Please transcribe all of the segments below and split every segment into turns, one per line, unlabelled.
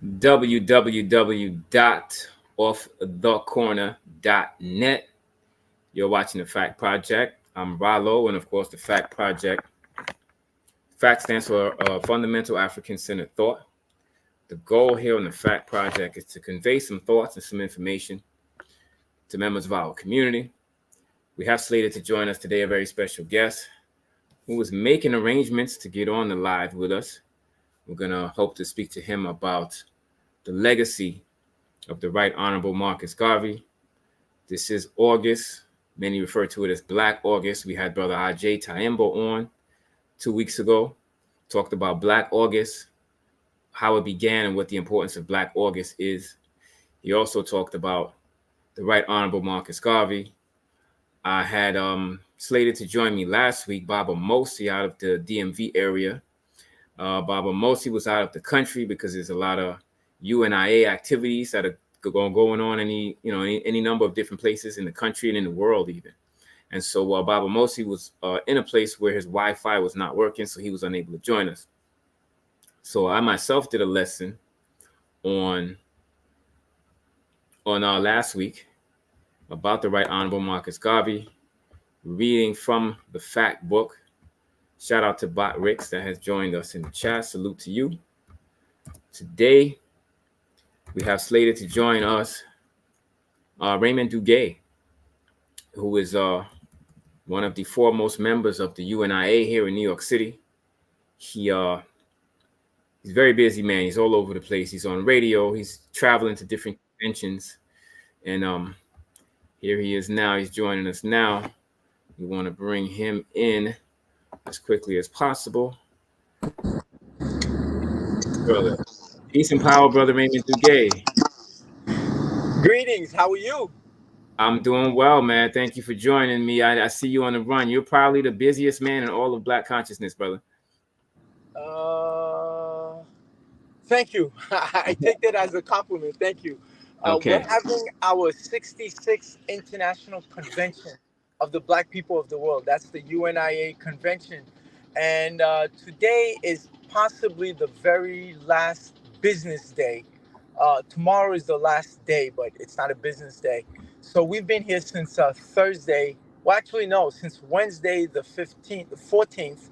www.offthecorner.net. You're watching the Fact Project. I'm Rallo, and of course, the Fact Project. FACT stands for Fundamental African Centered Thought. The goal here on the FACT Project is to convey some thoughts and some information to members of our community. We have slated to join us today a very special guest who is making arrangements to get on the live with us. We're going to hope to speak to him about the legacy of the Right Honorable Marcus Garvey. This is August. Many refer to it as Black August. We had Brother Ajay Taimbo on 2 weeks ago, talked about Black August, how it began and what the importance of Black August is. He also talked about the Right Honorable Marcus Garvey. I had slated to join me last week, Baba Mosi out of the DMV area. Baba Mosi was out of the country because there's a lot of UNIA activities that are going on any number of different places in the country and in the world even. And so Baba Mosi was in a place where his Wi-Fi was not working, so he was unable to join us. So I myself did a lesson on last week about the Right Honorable Marcus Garvey, reading from the fact book. Shout out to Bot Ricks that has joined us in the chat. Salute to you. Today, we have slated to join us Raymond Dugue, who is one of the foremost members of the UNIA here in New York City. He's a very busy man. He's all over the place. He's on radio. He's traveling to different conventions. And here he is now. He's joining us now. We want to bring him in as quickly as possible. Brother. Peace and power, Brother Raymond Dugue.
Greetings. How are you?
I'm doing well, man. Thank you for joining me. I see you on the run. You're probably the busiest man in all of Black consciousness, brother.
Thank you. I take that as a compliment. Thank you.
Okay.
We're having our 66th International Convention of the Black people of the world. That's the UNIA convention. And today is possibly the very last business day. Tomorrow is the last day, but it's not a business day. So we've been here since Thursday. Well, actually, no, since Wednesday, the 14th.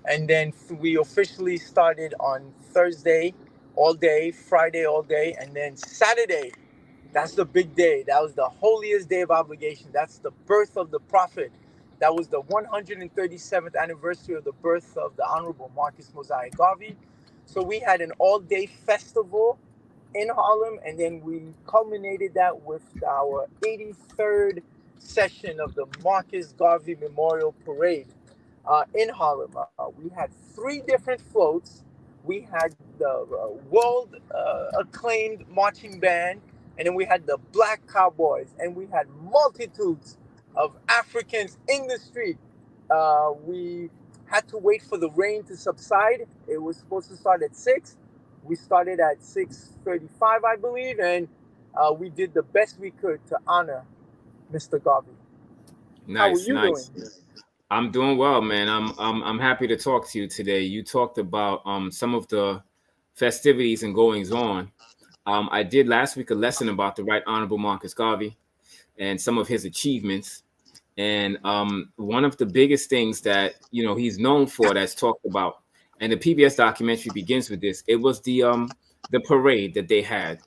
And then we officially started on Thursday all day, Friday all day, and then Saturday. That's the big day. That was the holiest day of obligation. That's the birth of the prophet. That was the 137th anniversary of the birth of the Honorable Marcus Mosiah Garvey. So we had an all-day festival in Harlem, and then we culminated that with our 83rd session of the Marcus Garvey Memorial Parade in Harlem. We had 3 different floats. We had the world acclaimed marching band, and then we had the Black Cowboys, and we had multitudes of Africans in the street. We had to wait for the rain to subside. It was supposed to start at 6. We started at 6:35, I believe, and we did the best we could to honor Mr. Garvey.
Nice,
How are you
nice.
doing?
I'm doing well, man. I'm happy to talk to you today. You talked about some of the festivities and goings on. I did last week a lesson about the Right Honorable Marcus Garvey and some of his achievements. And one of the biggest things that he's known for, that's talked about, and the PBS documentary begins with this. It was the parade that they had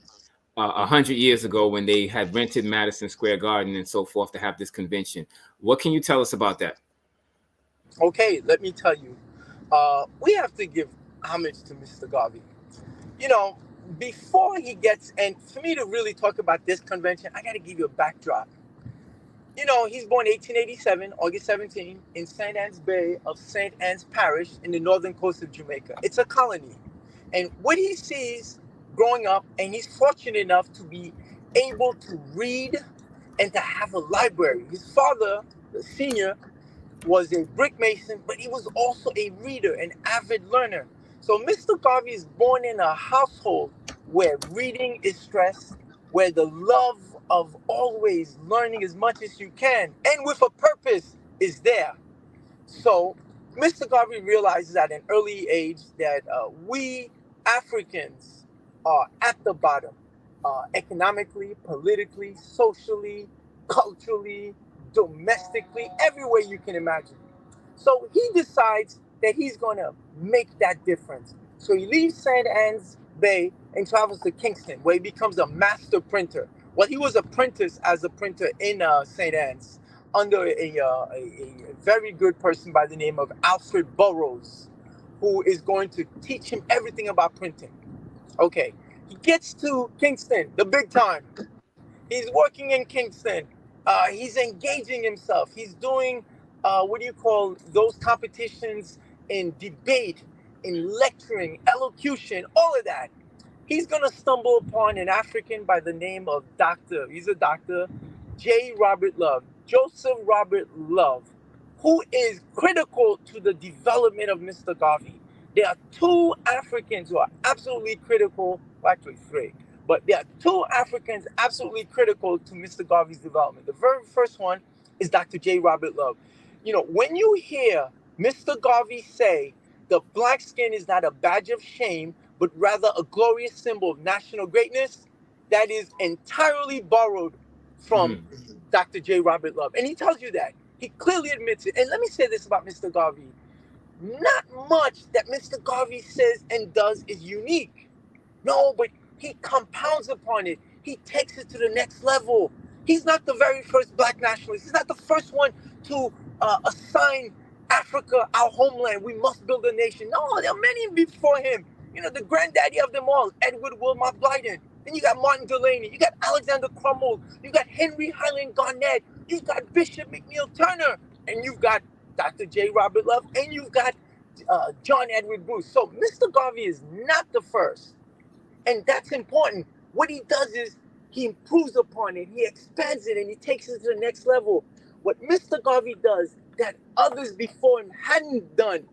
100 years ago when they had rented Madison Square Garden and so forth to have this convention. What can you tell us about that?
Okay, let me tell you. We have to give homage to Mr. Garvey. Before he gets, and for me to really talk about this convention, I got to give you a backdrop. He's born 1887, August 17, in St. Anne's Bay of St. Anne's Parish in the northern coast of Jamaica. It's a colony. And what he sees growing up, and he's fortunate enough to be able to read and to have a library. His father, the senior, was a brick mason, but he was also a reader, an avid learner. So Mr. Garvey is born in a household where reading is stressed, where the love of always learning as much as you can and with a purpose is there. So Mr. Garvey realizes at an early age that we Africans are at the bottom, economically, politically, socially, culturally, domestically, everywhere you can imagine. So he decides that he's going to make that difference. So he leaves St. Anne's Bay and travels to Kingston, where he becomes a master printer. Well, he was apprentice as a printer in St. Anne's under a very good person by the name of Alfred Burroughs, who is going to teach him everything about printing. Okay, he gets to Kingston, the big time. He's working in Kingston. He's engaging himself. He's doing what do you call those competitions in debate, in lecturing, elocution, all of that. He's going to stumble upon an African by the name of he's a doctor, J. Robert Love, Joseph Robert Love, who is critical to the development of Mr. Garvey. There are two Africans who are absolutely critical, well, actually three, but there are two Africans absolutely critical to Mr. Garvey's development. The very first one is Dr. J. Robert Love. You know, when you hear Mr. Garvey say the black skin is not a badge of shame, but rather a glorious symbol of national greatness, that is entirely borrowed from Dr. J. Robert Love. And he tells you that. He clearly admits it. And let me say this about Mr. Garvey. Not much that Mr. Garvey says and does is unique. No, but he compounds upon it. He takes it to the next level. He's not the very first black nationalist. He's not the first one to assign Africa our homeland. We must build a nation. No, there are many before him. You know, the granddaddy of them all, Edward Wilmot Blyden. Then you got Martin Delany. You got Alexander Crummell. You got Henry Highland Garnett. You've got Bishop McNeill Turner. And you've got Dr. J. Robert Love. And you've got John Edward Bruce. So Mr. Garvey is not the first. And that's important. What he does is he improves upon it. He expands it and he takes it to the next level. What Mr. Garvey does that others before him hadn't done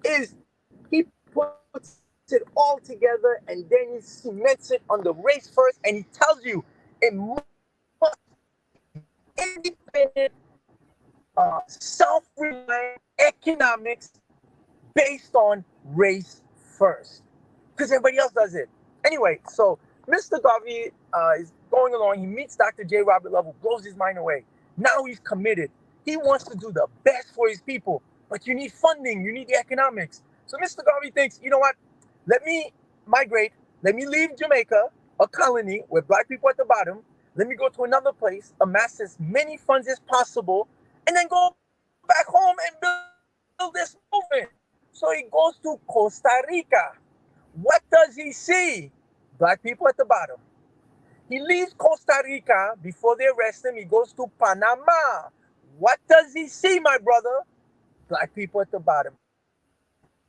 is he puts it all together and then he cements it on the race first, and he tells you it must be independent, self-reliant economics based on race first, because everybody else does it. Anyway, so Mr. Garvey is going along. He meets Dr. J. Robert Love, who blows his mind away. Now he's committed. He wants to do the best for his people, but you need funding. You need the economics. So Mr. Garvey thinks, you know what? Let me migrate. Let me leave Jamaica, a colony with black people at the bottom. Let me go to another place, amass as many funds as possible, and then go back home and build this movement. So he goes to Costa Rica. What does he see? Black people at the bottom. He leaves Costa Rica before they arrest him. He goes to Panama. What does he see, my brother? Black people at the bottom.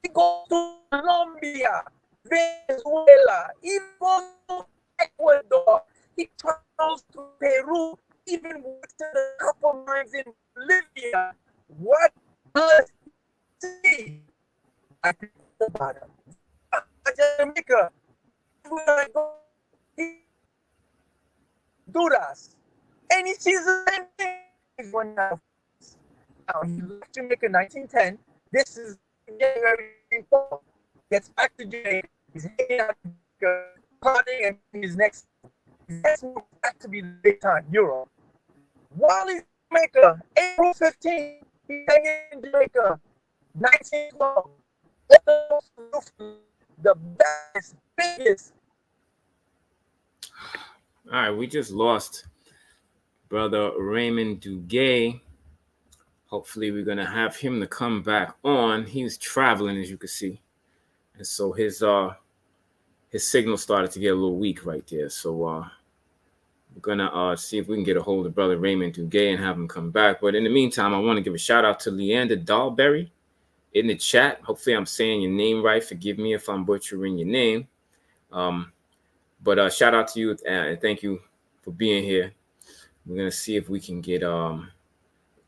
He goes to Colombia, Venezuela, he goes to Ecuador, he travels to Peru, even works a couple times in Bolivia. What does he see? At the bottom. Jamaica, Honduras, and he sees the same thing. Now, he left Jamaica in 1910. This is January 4th. Gets back to Jamaica. He's hanging out, partying, and his next move back to be the big time, Europe. While he's in Jamaica, April 15th, he's hanging in Jamaica, 1912. The best, biggest.
All right, we just lost Brother Raymond Dugue. Hopefully we're going to have him to come back on. He was traveling, as you can see. And so his signal started to get a little weak right there. So we're going to see if we can get a hold of Brother Raymond Dugue and have him come back. But in the meantime, I want to give a shout out to Leander Dahlberry in the chat. Hopefully I'm saying your name right. Forgive me if I'm butchering your name. But shout out to you and thank you for being here. We're going to see if we can get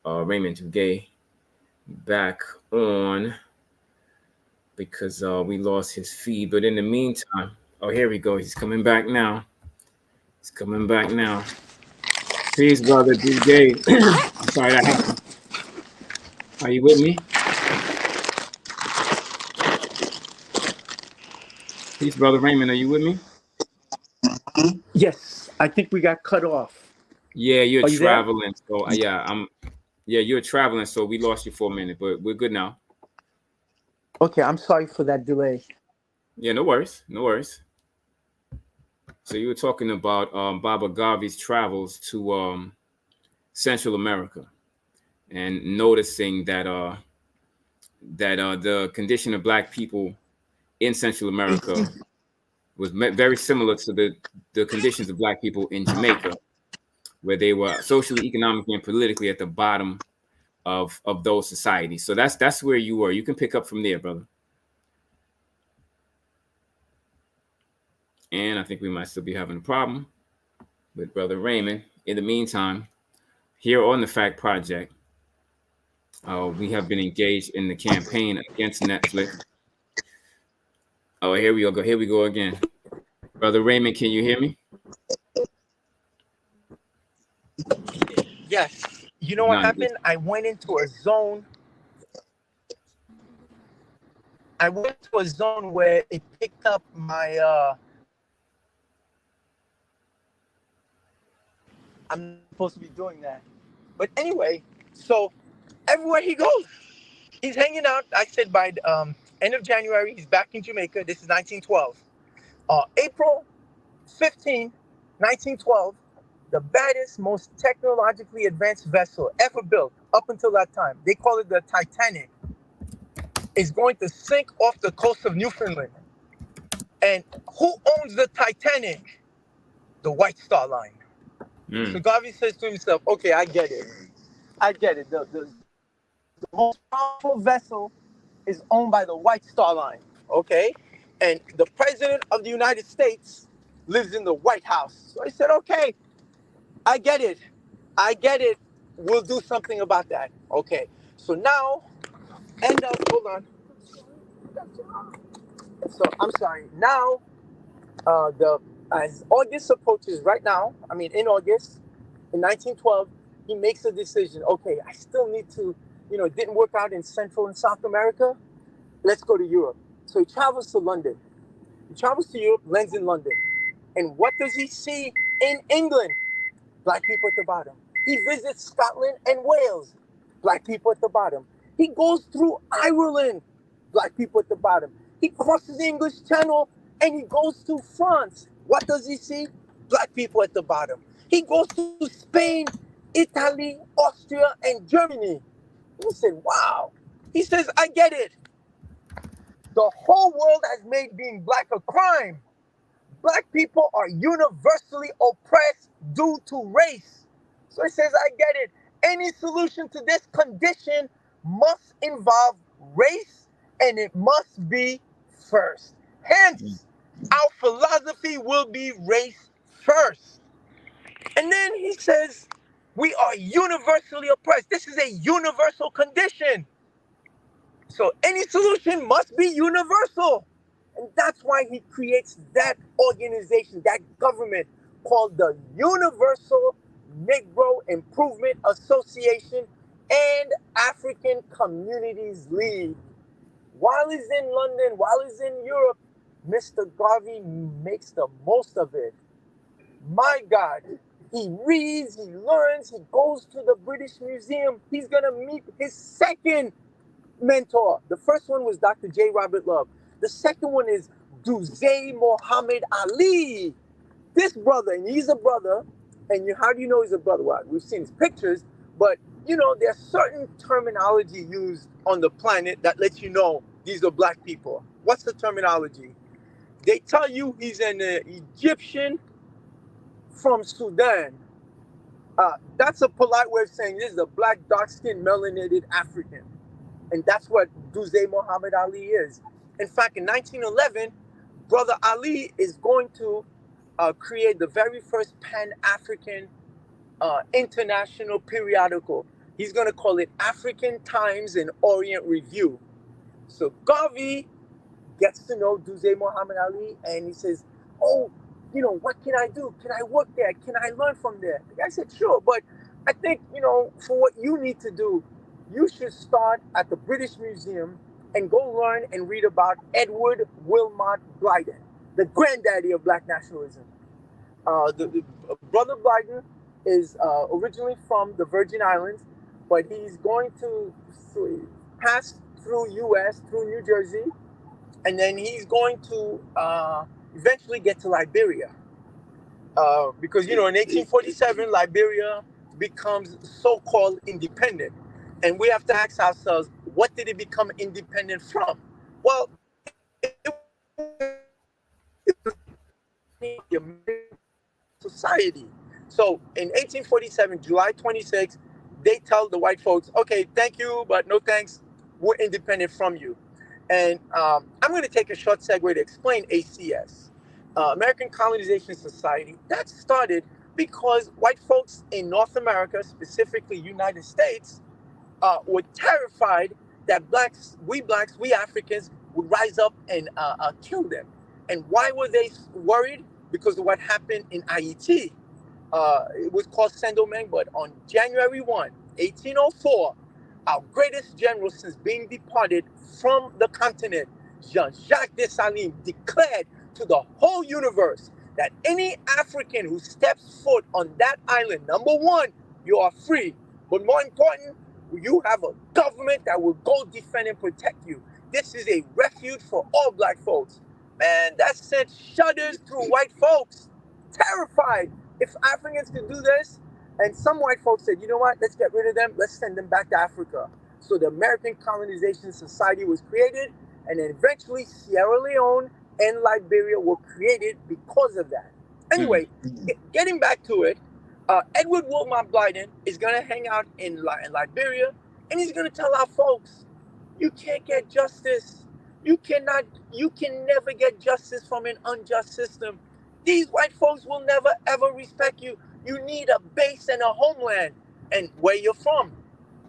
Raymond Dugue back on because we lost his feed. But in the meantime, oh, here we go. He's coming back now. Peace, Brother Dugue. I'm sorry that happened. Are you with me? Peace, Brother Raymond. Are you with me?
Yes, I think we got cut off.
Yeah, you're
Are you there?
traveling. So yeah, you're traveling. So we lost you for a minute, but we're good now.
Okay, I'm sorry for that delay.
Yeah, no worries, no worries. So you were talking about Baba Garvey's travels to Central America and noticing that the condition of Black people in Central America was very similar to the conditions of Black people in Jamaica, where they were socially, economically, and politically at the bottom of those societies. So that's where you were. You can pick up from there, brother. And I think we might still be having a problem with Brother Raymond. In the meantime, here on the Fact Project, we have been engaged in the campaign against Netflix. Oh, here we go. Here we go again. Brother Raymond, can you hear me?
Yes. You know what
No.
happened? I went into a zone. I went to a zone where it picked up my. I'm not supposed to be doing that, but anyway. So everywhere he goes, he's hanging out. I said by end of January, he's back in Jamaica. This is 1912. April 15, 1912, the baddest, most technologically advanced vessel ever built up until that time, they call it the Titanic, is going to sink off the coast of Newfoundland. And who owns the Titanic? The White Star Line. So Garvey says to himself, okay, I get it. I get it. The most powerful vessel is owned by the White Star Line, okay? And the President of the United States lives in the White House. So he said, okay, I get it. I get it. We'll do something about that. Okay. So now, hold on. So I'm sorry. Now, as August approaches right now, I mean, in August, in 1912, he makes a decision. Okay, I still need to, it didn't work out in Central and South America. Let's go to Europe. So he travels to London. He travels to Europe, lands in London. And what does he see in England? Black people at the bottom. He visits Scotland and Wales. Black people at the bottom. He goes through Ireland. Black people at the bottom. He crosses the English Channel and he goes to France. What does he see? Black people at the bottom. He goes to Spain, Italy, Austria, and Germany. He said, wow. He says, I get it. The whole world has made being black a crime. Black people are universally oppressed due to race. So he says, I get it. Any solution to this condition must involve race, and it must be first. Hence, our philosophy will be race first. And then he says, we are universally oppressed. This is a universal condition. So any solution must be universal. And that's why he creates that organization, that government called the Universal Negro Improvement Association and African Communities League. While he's in London, while he's in Europe, Mr. Garvey makes the most of it. My God, he reads, he learns, he goes to the British Museum. He's going to meet his second mentor. The first one was Dr. J. Robert Love. The second one is Dugue Muhammad Ali. This brother, and he's a brother, and how do you know he's a brother? Well, we've seen his pictures, but there's certain terminology used on the planet that lets you know these are black people. What's the terminology? They tell you he's an Egyptian from Sudan. That's a polite way of saying this is a black, dark-skinned, melanated African. And that's what Dugue Muhammad Ali is. In fact, in 1911, Brother Ali is going to create the very first Pan-African international periodical. He's going to call it African Times and Orient Review. So Garvey gets to know Dugue Muhammad Ali, and he says, oh, what can I do? Can I work there? Can I learn from there? The guy said, sure, but I think, for what you need to do, you should start at the British Museum and go learn and read about Edward Wilmot Blyden, the granddaddy of black nationalism. Brother Biden is originally from the Virgin Islands, but he's going to pass through U.S. through New Jersey, and then he's going to eventually get to Liberia, because in 1847 Liberia becomes so-called independent, and we have to ask ourselves, what did it become independent from? Well, the American society. So in 1847, July 26, they tell the white folks, okay, thank you, but no thanks. We're independent from you. And I'm going to take a short segue to explain ACS, American Colonization Society. That started because white folks in North America, specifically United States, were terrified that we Africans would rise up and kill them. And why were they worried? Because of what happened in Haiti. It was called Saint-Domingue, but on January 1, 1804, our greatest general since being departed from the continent, Jean-Jacques Dessalines, declared to the whole universe that any African who steps foot on that island, number one, you are free. But more important, you have a government that will go defend and protect you. This is a refuge for all black folks. Man, that sent shudders through white folks. Terrified. If Africans could do this, and some white folks said, you know what, let's get rid of them, let's send them back to Africa. So the American Colonization Society was created, and then eventually Sierra Leone and Liberia were created because of that. Anyway, getting back to it, Edward Wilmot Blyden is going to hang out in Liberia, and he's going to tell our folks, you can't get justice. You can never get justice from an unjust system. These white folks will never, ever respect you. You need a base and a homeland and where you're from.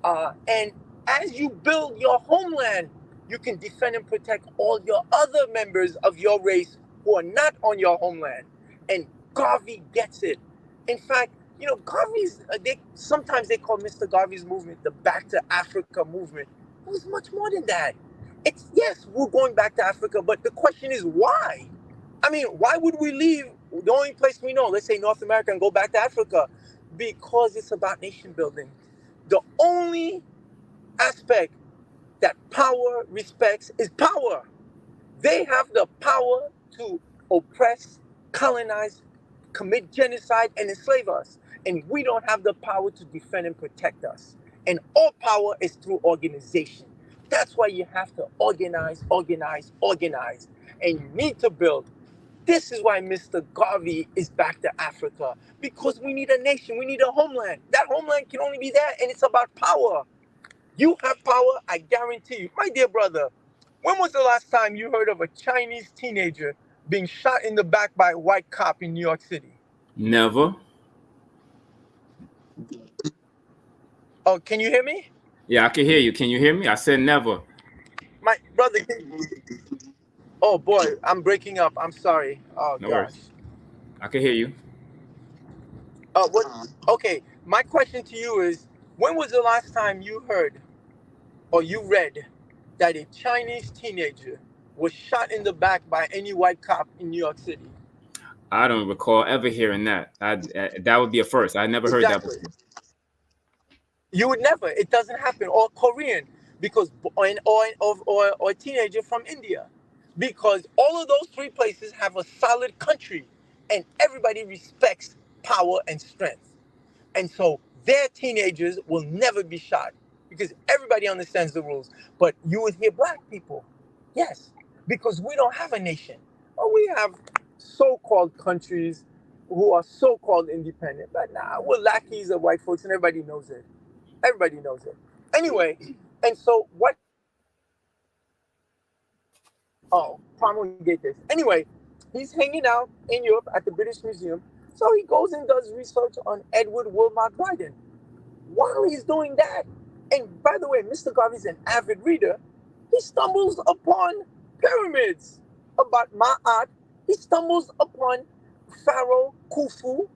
And as you build your homeland, you can defend and protect all your other members of your race who are not on your homeland. And Garvey gets it. In fact, Garvey's, sometimes they call Mr. Garvey's movement the Back to Africa movement. It was much more than that. Yes, we're going back to Africa, but the question is why? I mean, why would we leave the only place we know, let's say North America, and go back to Africa? Because it's about nation building. The only aspect that power respects is power. They have the power to oppress, colonize, commit genocide, and enslave us. And we don't have the power to defend and protect us. And all power is through organization. That's why you have to organize, organize, organize. And you need to build. This is why Mr. Garvey is back to Africa. Because we need a nation. We need a homeland. That homeland can only be there, and it's about power. You have power, I guarantee you. My dear brother, when was the last time you heard of a Chinese teenager being shot in the back by a white cop in New York City?
Never.
Oh, can you hear me?
Yeah, I can hear you. Can you hear me? I said never.
My brother, oh boy, I'm breaking up. I'm sorry. Oh,
No
gosh.
worries. I can hear you.
What? Okay, my question to you is, when was the last time you heard or you read that a Chinese teenager was shot in the back by any white cop in New York City?
I don't recall ever hearing that. That would be a first. I never heard that before.
You would never. It doesn't happen. Or Korean, because or a teenager from India, because all of those three places have a solid country, and everybody respects power and strength, and so their teenagers will never be shot because everybody understands the rules. But you would hear black people, yes, because we don't have a nation. Well, we have so-called countries who are so-called independent, but nah, we're lackeys of white folks, and everybody knows it. Everybody knows it. Anyway, and so what? Oh, promulgate this. Anyway, he's hanging out in Europe at the British Museum. So he goes and does research on Edward Wilmot Blyden. While he's doing that, and by the way, Mr. Garvey's an avid reader, he stumbles upon pyramids about Ma'at. He stumbles upon Pharaoh Khufu,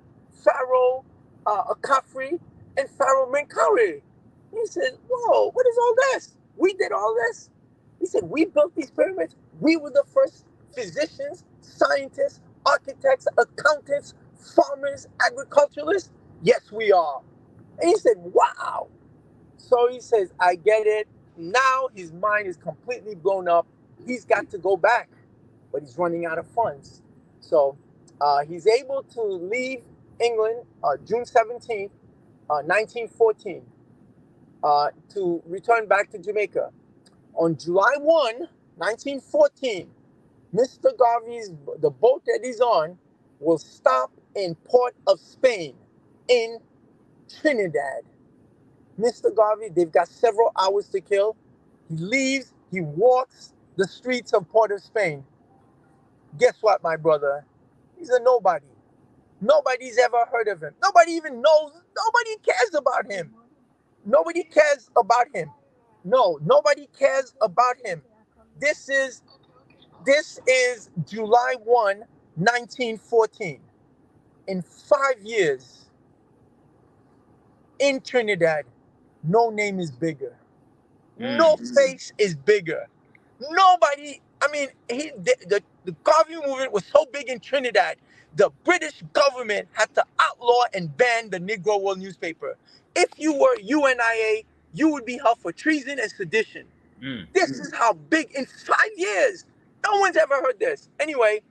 Pharaoh Khafre, and Pharaoh Menkaure. He said, whoa, what is all this? We did all this? He said, we built these pyramids. We were the first physicians, scientists, architects, accountants, farmers, agriculturalists? Yes, we are. And he said, wow. So he says, I get it. Now his mind is completely blown up. He's got to go back, but he's running out of funds. So he's able to leave England June 17th, 1914, to return back to Jamaica. On July 1, 1914, Mr. Garvey's, the boat that he's on, will stop in Port of Spain in Trinidad. Mr. Garvey, they've got several hours to kill. He leaves, he walks the streets of Port of Spain. Guess what, my brother? He's a nobody. Nobody's ever heard of him. Nobody even knows. Nobody cares about him. Nobody cares about him. No, nobody cares about him. This is July 1, 1914. In 5 years, in Trinidad, no name is bigger. No face is bigger. Nobody, I mean, the Garvey movement was so big in Trinidad, the British government had to outlaw and ban the Negro World newspaper. If you were UNIA, you would be held for treason and sedition. This is how big in 5 years. No one's ever heard this. Anyway,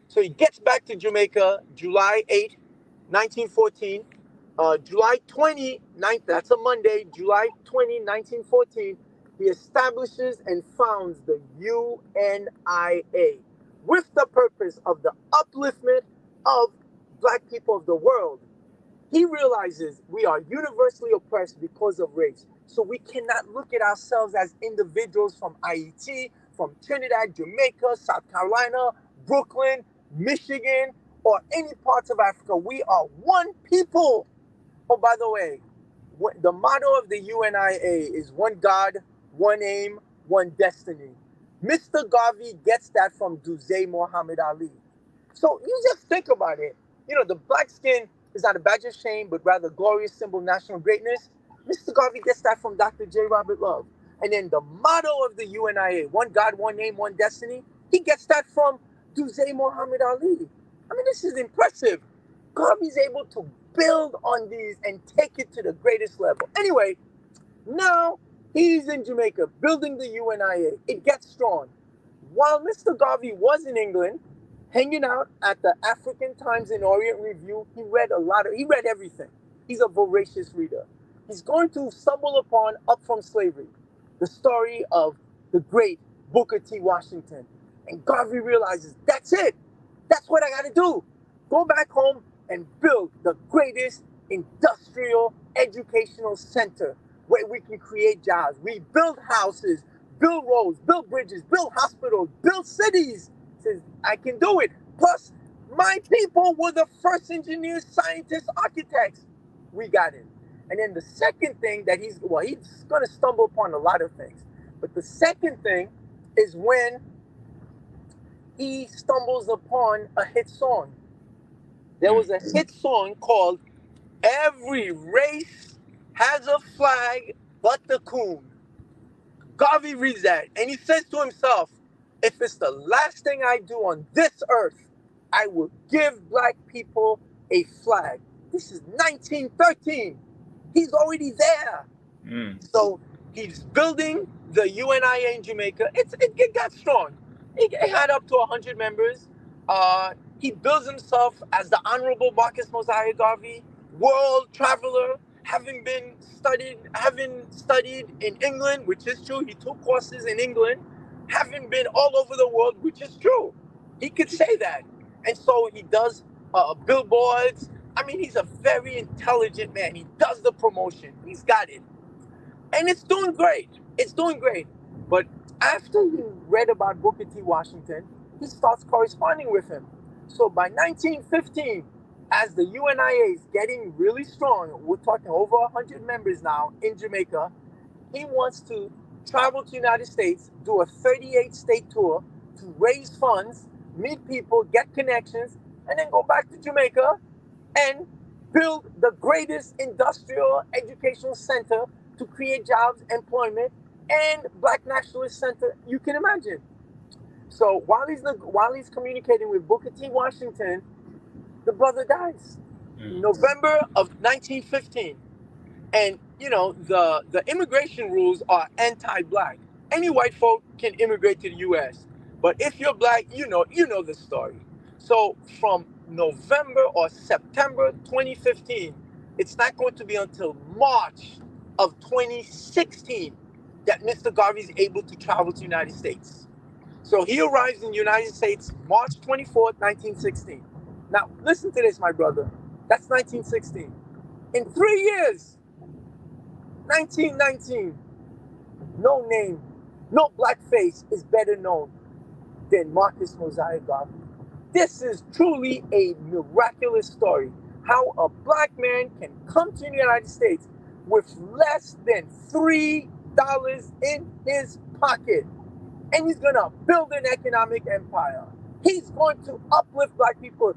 so he gets back to Jamaica July 8, 1914. July 29th, that's a Monday, July 20, 1914, he establishes and founds the UNIA with the purpose of the upliftment of black people of the world. He realizes we are universally oppressed because of race. So we cannot look at ourselves as individuals from IET, from Trinidad, Jamaica, South Carolina, Brooklyn, Michigan, or any parts of Africa. We are one people. Oh, by the way, the motto of the UNIA is one God, one aim, one destiny. Mr. Garvey gets that from Dugue Muhammad Ali. So you just think about it. You know, the black skin is not a badge of shame, but rather a glorious symbol of national greatness. Mr. Garvey gets that from Dr. J. Robert Love. And then the motto of the UNIA, one God, one name, one destiny, he gets that from Dugue Muhammad Ali. I mean, this is impressive. Garvey's able to build on these and take it to the greatest level. Anyway, now he's in Jamaica building the UNIA. It gets strong. While Mr. Garvey was in England, hanging out at the African Times and Orient Review, he read everything. He's a voracious reader. He's going to stumble upon Up From Slavery, the story of the great Booker T. Washington. And Garvey realizes, that's it. That's what I got to do. Go back home and build the greatest industrial educational center where we can create jobs. We build houses, build roads, build bridges, build hospitals, build cities. Says, I can do it. Plus, my people were the first engineers, scientists, architects. We got it. And then the second thing that he's going to stumble upon a lot of things. But the second thing is when he stumbles upon a hit song. There was a hit song called Every Race Has a Flag But the Coon. Garvey reads that and he says to himself, if it's the last thing I do on this earth, I will give black people a flag. This is 1913. He's already there. So he's building the UNIA in Jamaica. It got strong. It had up to 100 members. He bills himself as the Honorable Marcus Garvey, world traveler, having studied in England, which is true. He took courses in England, having been all over the world, which is true. He could say that. And so he does billboards. I mean, he's a very intelligent man. He does the promotion. He's got it. And it's doing great. It's doing great. But after he read about Booker T. Washington, he starts corresponding with him. So by 1915, as the UNIA is getting really strong, we're talking over 100 members now in Jamaica, he wants to travel to the United States, do a 38-state tour to raise funds, meet people, get connections, and then go back to Jamaica and build the greatest industrial educational center to create jobs, employment, and black nationalist center you can imagine. So while he's communicating with Booker T. Washington, the brother dies. November of 1915. And the immigration rules are anti-black. Any white folk can immigrate to the U.S., but if you're black, you know the story. So from November or September 2015, it's not going to be until March of 2016 that Mr. Garvey is able to travel to the United States. So he arrives in the United States March 24th, 1916. Now listen to this, my brother. That's 1916. In 3 years, 1919, no name, no black face is better known than Marcus Mosiah Garvey. This is truly a miraculous story. How a black man can come to the United States with less than $3 in his pocket, and he's gonna build an economic empire. He's going to uplift black people.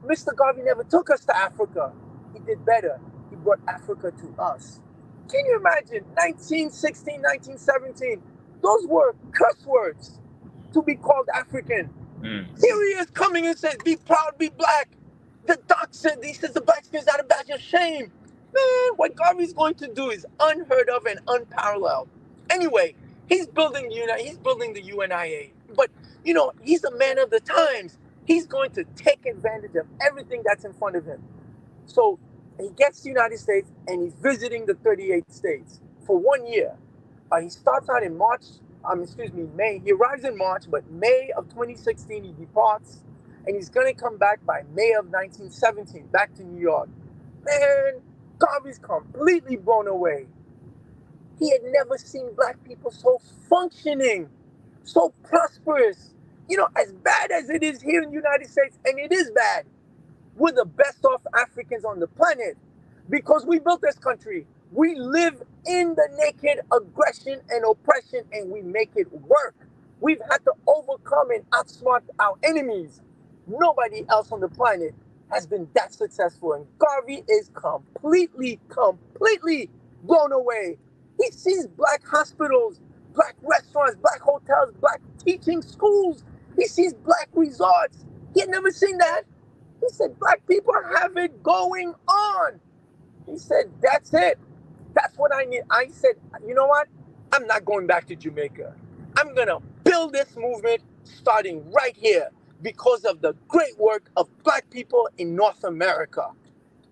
Mr. Garvey never took us to Africa. He did better. He brought Africa to us. Can you imagine 1916, 1917? Those were curse words to be called African. Here he is coming and says, be proud, be black. The doc said, he says the black skin is not a badge of shame. Man, what Garvey's going to do is unheard of and unparalleled. Anyway, he's building the UNIA. But, he's a man of the times. He's going to take advantage of everything that's in front of him. So he gets to the United States and he's visiting the 38 states for 1 year. He starts out in May. He arrives in March, but May of 2016 he departs, and he's going to come back by May of 1917, back to New York. Man, Garvey's completely blown away. He had never seen black people so functioning, so prosperous. As bad as it is here in the United States, and it is bad, we're the best off Africans on the planet because we built this country. We live in the naked aggression and oppression, and we make it work. We've had to overcome and outsmart our enemies. Nobody else on the planet has been that successful, and Garvey is completely blown away. He sees black hospitals, black restaurants, black hotels, black teaching schools. He sees black resorts. He had never seen that. He said, black people have it going on. He said, that's it. That's what I need. I said, you know what? I'm not going back to Jamaica. I'm going to build this movement starting right here because of the great work of black people in North America.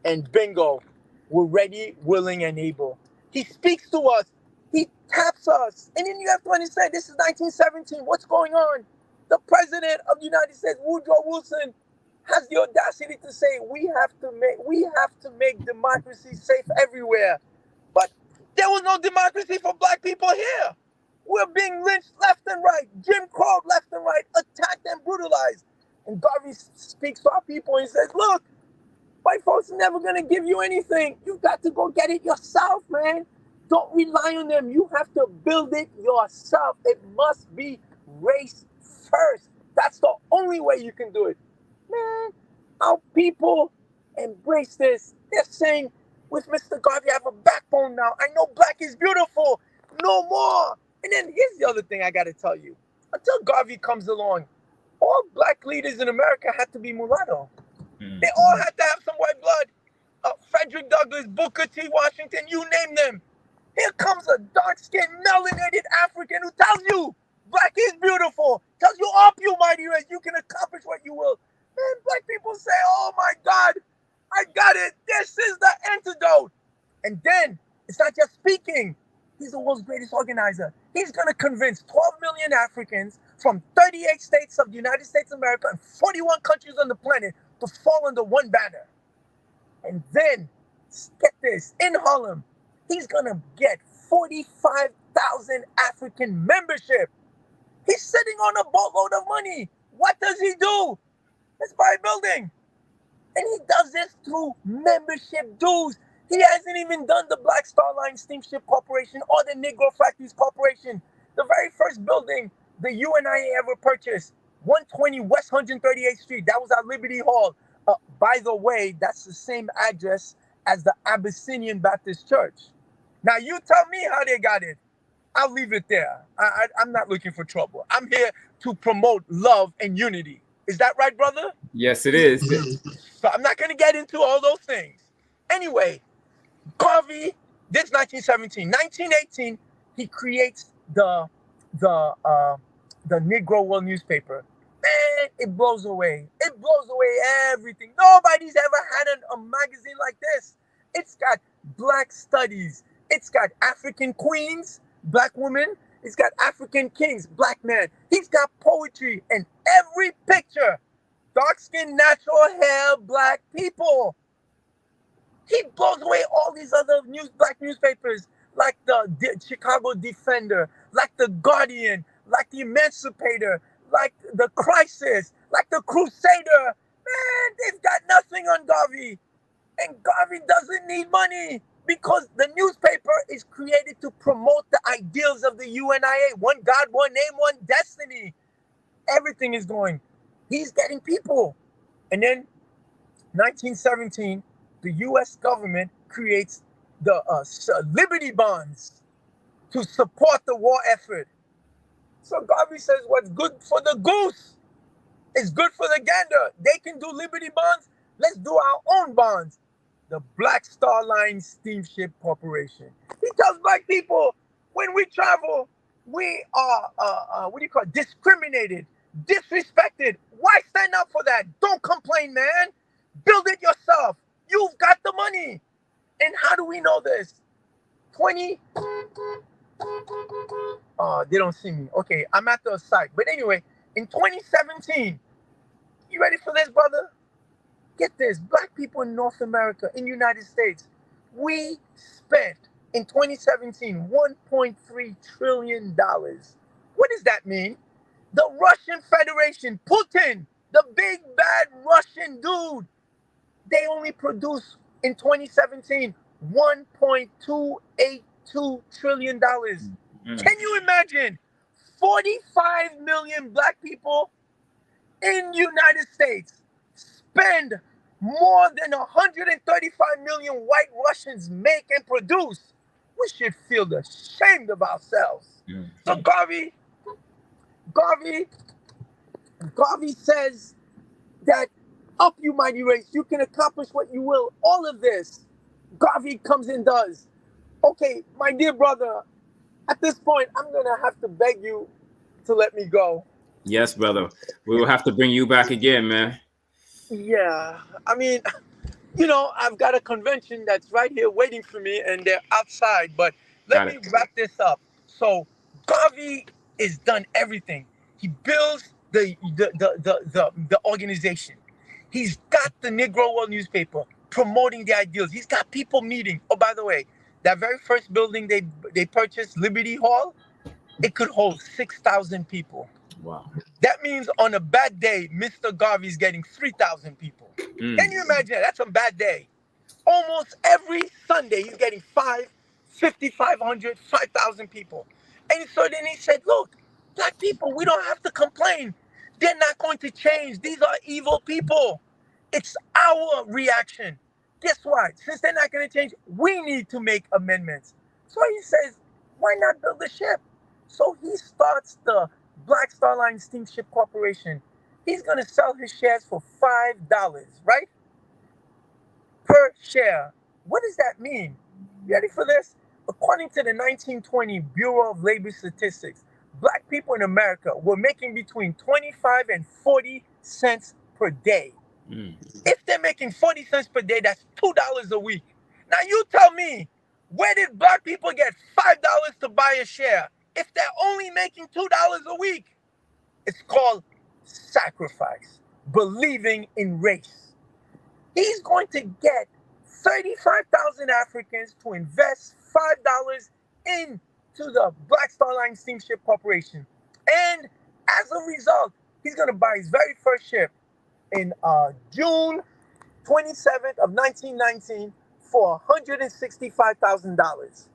And bingo, we're ready, willing, and able. He speaks to us. He taps us. And then you have to understand, this is 1917. What's going on? The president of the United States, Woodrow Wilson, has the audacity to say we have to make democracy safe everywhere. But there was no democracy for black people here. We're being lynched left and right, Jim Crow left and right, attacked and brutalized. And Garvey speaks to our people and says, look, white folks are never going to give you anything. You got to go get it yourself, man. Don't rely on them. You have to build it yourself. It must be race first. That's the only way you can do it. Man, our people embrace this. They're saying, with Mr. Garvey, I have a backbone now. I know black is beautiful. No more. And then here's the other thing I got to tell you. Until Garvey comes along, all black leaders in America had to be mulatto. They all had to have some white blood. Frederick Douglass, Booker T. Washington, you name them. Here comes a dark-skinned, melanated African who tells you black is beautiful. Tells you up, you mighty race. You can accomplish what you will. Man, black people say, oh my God, I got it. This is the antidote. And then it's not just speaking. He's the world's greatest organizer. He's going to convince 12 million Africans from 38 states of the United States of America and 41 countries on the planet to fall under one banner. And then, get this, in Harlem, he's going to get 45,000 African membership. He's sitting on a boatload of money. What does he do? Let's buy a building. And he does this through membership dues. He hasn't even done the Black Star Line Steamship Corporation or the Negro Factories Corporation. The very first building the UNIA ever purchased, 120 West 138th Street. That was at Liberty Hall. By the way, that's the same address as the Abyssinian Baptist Church. Now, you tell me how they got it. I'll leave it there. I'm not looking for trouble. I'm here to promote love and unity. Is that right, brother?
Yes, it is.
So I'm not going to get into all those things. Anyway, Garvey, this 1917, 1918, he creates the uh, the Negro World newspaper. Man, it blows away. It blows away everything. Nobody's ever had a magazine like this. It's got black studies. It's got African queens, black women. It's got African kings, black men. He's got poetry in every picture. Dark skin, natural hair, black people. He blows away all these other black newspapers, like the Chicago Defender, like the Guardian, like the Emancipator, like the Crisis, like the Crusader. Man, they've got nothing on Garvey. And Garvey doesn't need money because the newspaper is created to promote the ideals of the UNIA. One God, one name, one destiny. Everything is going. He's getting people. And then 1917, the U.S. government creates the Liberty Bonds to support the war effort. So Garvey says what's good for the goose is good for the gander. They can do Liberty Bonds. Let's do our own bonds. The Black Star Line Steamship Corporation. He tells black people, when we travel, we are, discriminated, disrespected. Why stand up for that? Don't complain, man. Build it yourself. You've got the money. And how do we know this? They don't see me. Okay, I'm at the site. But anyway, in 2017, you ready for this, brother? Get this, black people in North America, in the United States, we spent in 2017 $1.3 trillion. What does that mean? The Russian Federation, Putin, the big bad Russian dude, they only produced in 2017 $1.282 trillion. Can you imagine 45 million black people in the United States spend more than 135 million white Russians make and produce? We should feel ashamed of ourselves. So Garvey says that up you mighty race, you can accomplish what you will. All of this, Garvey comes and does. Okay, my dear brother, at this point, I'm gonna have to beg you to let me go.
Yes, brother. We will have to bring you back again, man.
Yeah, I mean, I've got a convention that's right here waiting for me, and they're outside. But let me wrap this up. So Garvey has done everything. He builds the organization. He's got the Negro World newspaper promoting the ideals. He's got people meeting. Oh, by the way, that very first building they purchased, Liberty Hall, it could hold 6,000 people.
Wow.
That means on a bad day, Mr. Garvey's getting 3,000 people. Can you imagine that? That's a bad day. Almost every Sunday, he's getting 5,500, 5,000 people. And so then he said, look, black people, we don't have to complain. They're not going to change. These are evil people. It's our reaction. Guess what? Since they're not going to change, we need to make amendments. So he says, why not build a ship? So he starts the Black Star Line Steamship Corporation. He's going to sell his shares for $5, right? Per share. What does that mean? You ready for this? According to the 1920 Bureau of Labor Statistics, black people in America were making between 25 and 40 cents per day. If they're making 40 cents per day, that's $2 a week. Now you tell me, where did black people get $5 to buy a share if they're only making $2 a week? It's called sacrifice, believing in race. He's going to get 35,000 Africans to invest $5 into the Black Star Line Steamship Corporation. And as a result, he's going to buy his very first ship in June 27th of 1919 for $165,000.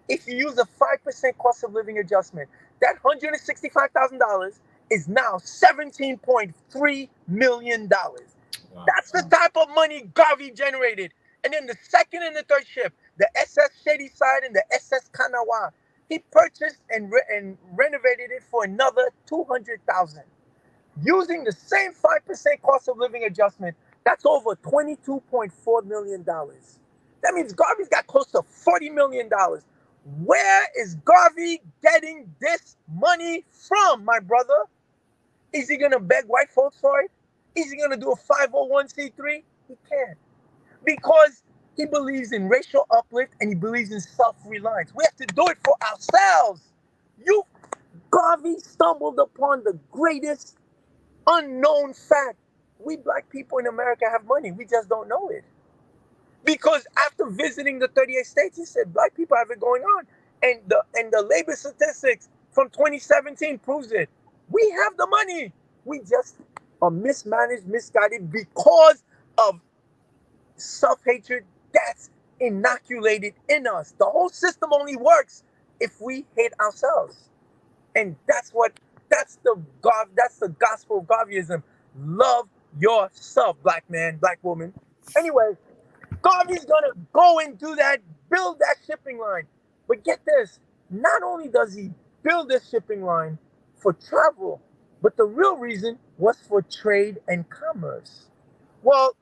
If you use a 5% cost of living adjustment, that $165,000 is now $17.3 million. Wow. That's the type of money Garvey generated. And then the second and the third ship, the SS Shadyside and the SS Kanawha, he purchased and renovated it for another $200,000. using the same 5% cost of living adjustment, that's over $22.4 million. That means Garvey's got close to $40 million. Where is Garvey getting this money from, my brother? Is he going to beg white folks for it? Is he going to do a 501c3? He can't. Because he believes in racial uplift and he believes in self-reliance. We have to do it for ourselves. Garvey stumbled upon the greatest unknown fact. We black people in America have money. We just don't know it. Because after visiting the 38 states, he said black people have it going on. And the labor statistics from 2017 proves it. We have the money. We just are mismanaged, misguided because of self-hatred that's inoculated in us. The whole system only works if we hate ourselves. And that's the gospel of Garveyism. Love yourself, black man, black woman. Anyway, Garvey's gonna go and do that, build that shipping line. But get this, not only does he build this shipping line for travel, but the real reason was for trade and commerce. Well,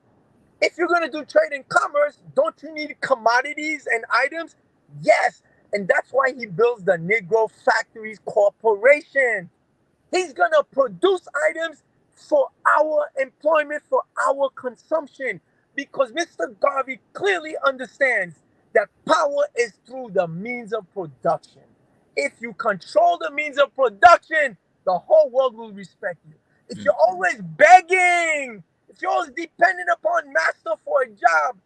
if you're gonna do trade and commerce, don't you need commodities and items? Yes, and that's why he builds the Negro Factories Corporation. He's gonna produce items for our employment, for our consumption, because Mr. Garvey clearly understands that power is through the means of production. If you control the means of production, the whole world will respect you. If you're always begging, if you're always dependent upon master for a job,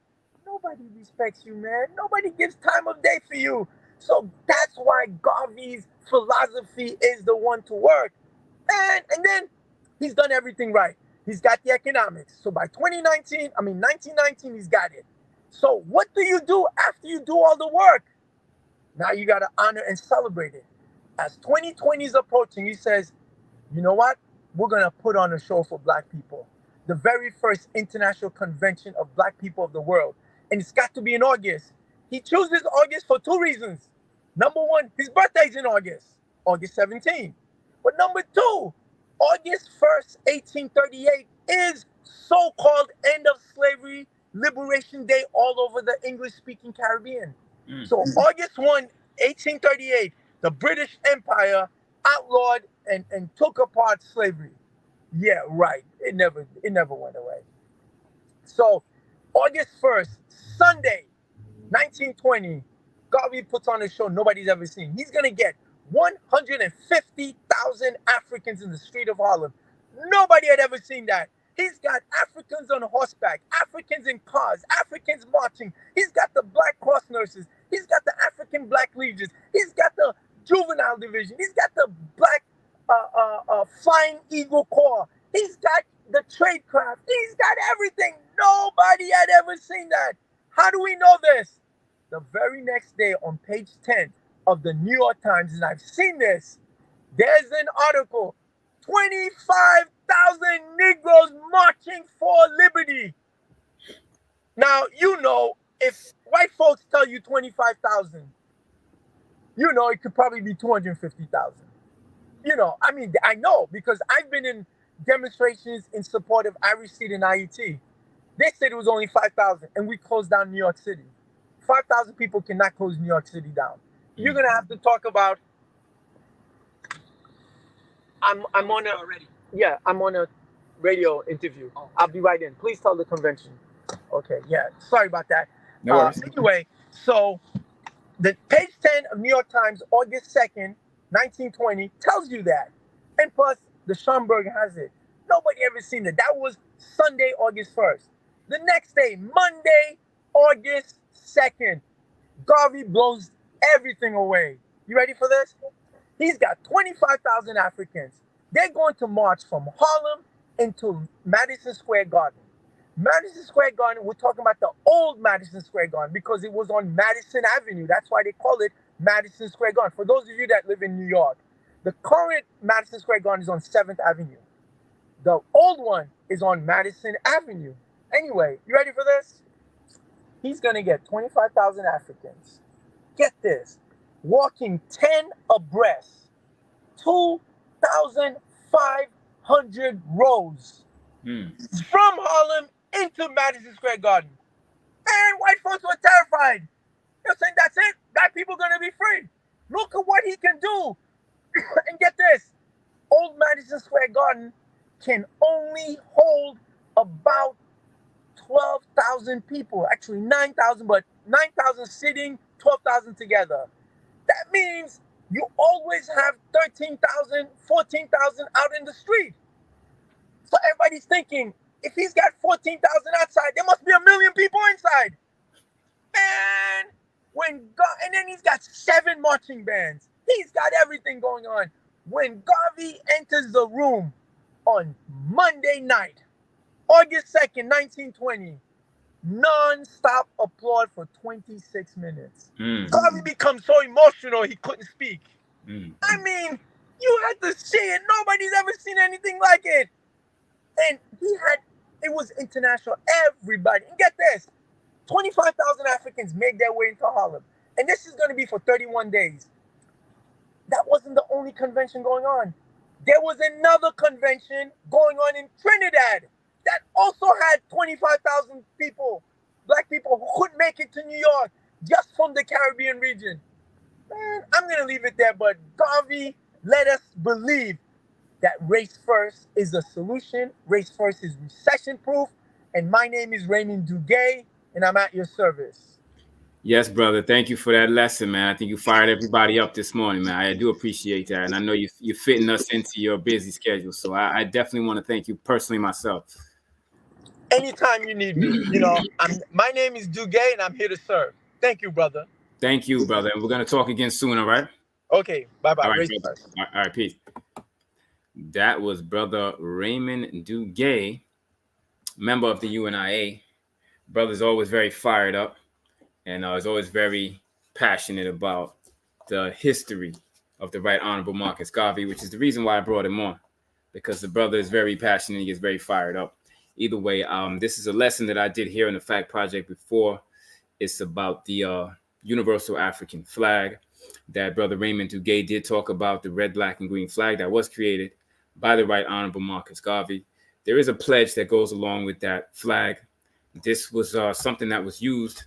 nobody respects you, man. Nobody gives time of day for you. So that's why Garvey's philosophy is the one to work. And then he's done everything right. He's got the economics. So by 1919, he's got it. So what do you do after you do all the work? Now you got to honor and celebrate it. As 2020 is approaching, he says, you know what? We're going to put on a show for black people. The very first international convention of black people of the world. And it's got to be in August. He chooses August for two reasons. Number one, his birthday's in August, August 17th. But number two, August 1st, 1838 is so-called end of slavery liberation day all over the English-speaking Caribbean. So August 1, 1838, the British Empire outlawed and took apart slavery. Yeah, right. It never went away. So August 1st, Sunday, 1920, Garvey puts on a show nobody's ever seen. He's going to get 150,000 Africans in the street of Harlem. Nobody had ever seen that. He's got Africans on horseback, Africans in cars, Africans marching. He's got the Black Cross nurses. He's got the African Black Legions. He's got the juvenile division. He's got the Black Flying Eagle Corps. He's got the trade craft. He's got everything. Nobody had ever seen that. How do we know this? The very next day on page 10 of the New York Times, and I've seen this, there's an article, 25,000 Negroes marching for liberty. Now, you know, if white folks tell you 25,000, you know, it could probably be 250,000. You know, I mean, I know because I've been in demonstrations in support of Irish Seed and IET. They said it was only 5,000 and we closed down New York City. 5,000 people cannot close New York City down. You're going to have to talk about, I'm on a radio interview. Oh, okay. I'll be right in. Please tell the convention. Okay, yeah. Sorry about that.
No worries.
Anyway, so the page 10 of New York Times, August 2nd, 1920, tells you that. And plus, the Schomburg has it. Nobody ever seen it. That was Sunday, August 1st. The next day, Monday, August 2nd, Garvey blows everything away. You ready for this? He's got 25,000 Africans. They're going to march from Harlem into Madison Square Garden. Madison Square Garden, we're talking about the old Madison Square Garden because it was on Madison Avenue. That's why they call it Madison Square Garden. For those of you that live in New York, the current Madison Square Garden is on 7th Avenue. The old one is on Madison Avenue. Anyway, you ready for this? He's going to get 25,000 Africans. Get this. Walking 10 abreast. 2,500 100 rows from Harlem into Madison Square Garden. And white folks were terrified. They're saying, that's it. Black people going to be free. Look at what he can do. And get this. Old Madison Square Garden can only hold about 12,000 people. Actually, 9,000, but 9,000 sitting, 12,000 together. That means you always have 13,000, 14,000 out in the street. So everybody's thinking, if he's got 14,000 outside, there must be 1 million people inside. Man, and then he's got 7 marching bands. He's got everything going on. When Garvey enters the room on Monday night, August 2nd, 1920, non-stop applaud for 26 minutes. Garvey becomes so emotional he couldn't speak. I mean, you had to see it. Nobody's ever seen anything like it. And it was international. Everybody. And get this, 25,000 Africans made their way into Harlem. And this is going to be for 31 days. That wasn't the only convention going on. There was another convention going on in Trinidad that also had 25,000 people, black people who couldn't make it to New York just from the Caribbean region. Man, I'm going to leave it there, but Garvey let us believe that race first is the solution. Race first is recession proof. And my name is Raymond Dugue, and I'm at your service.
Yes, brother. Thank you for that lesson, man. I think you fired everybody up this morning, man. I do appreciate that. And I know you're fitting us into your busy schedule. So I definitely want to thank you personally myself.
Anytime you need me, my name is Dugue, and I'm here to serve. Thank you, brother.
Thank you, brother. And we're going to talk again soon, all right?
Okay. Bye-bye.
All right, all right, peace. That was Brother Raymond Dugue, member of the UNIA. Brother's always very fired up and is always very passionate about the history of the Right Honorable Marcus Garvey, which is the reason why I brought him on, because the brother is very passionate. He gets very fired up. Either way, this is a lesson that I did here in the Fact Project before. It's about the Universal African flag that Brother Raymond Dugue did talk about, the red, black, and green flag that was created by the Right Honorable Marcus Garvey. There is a pledge that goes along with that flag. This was something that was used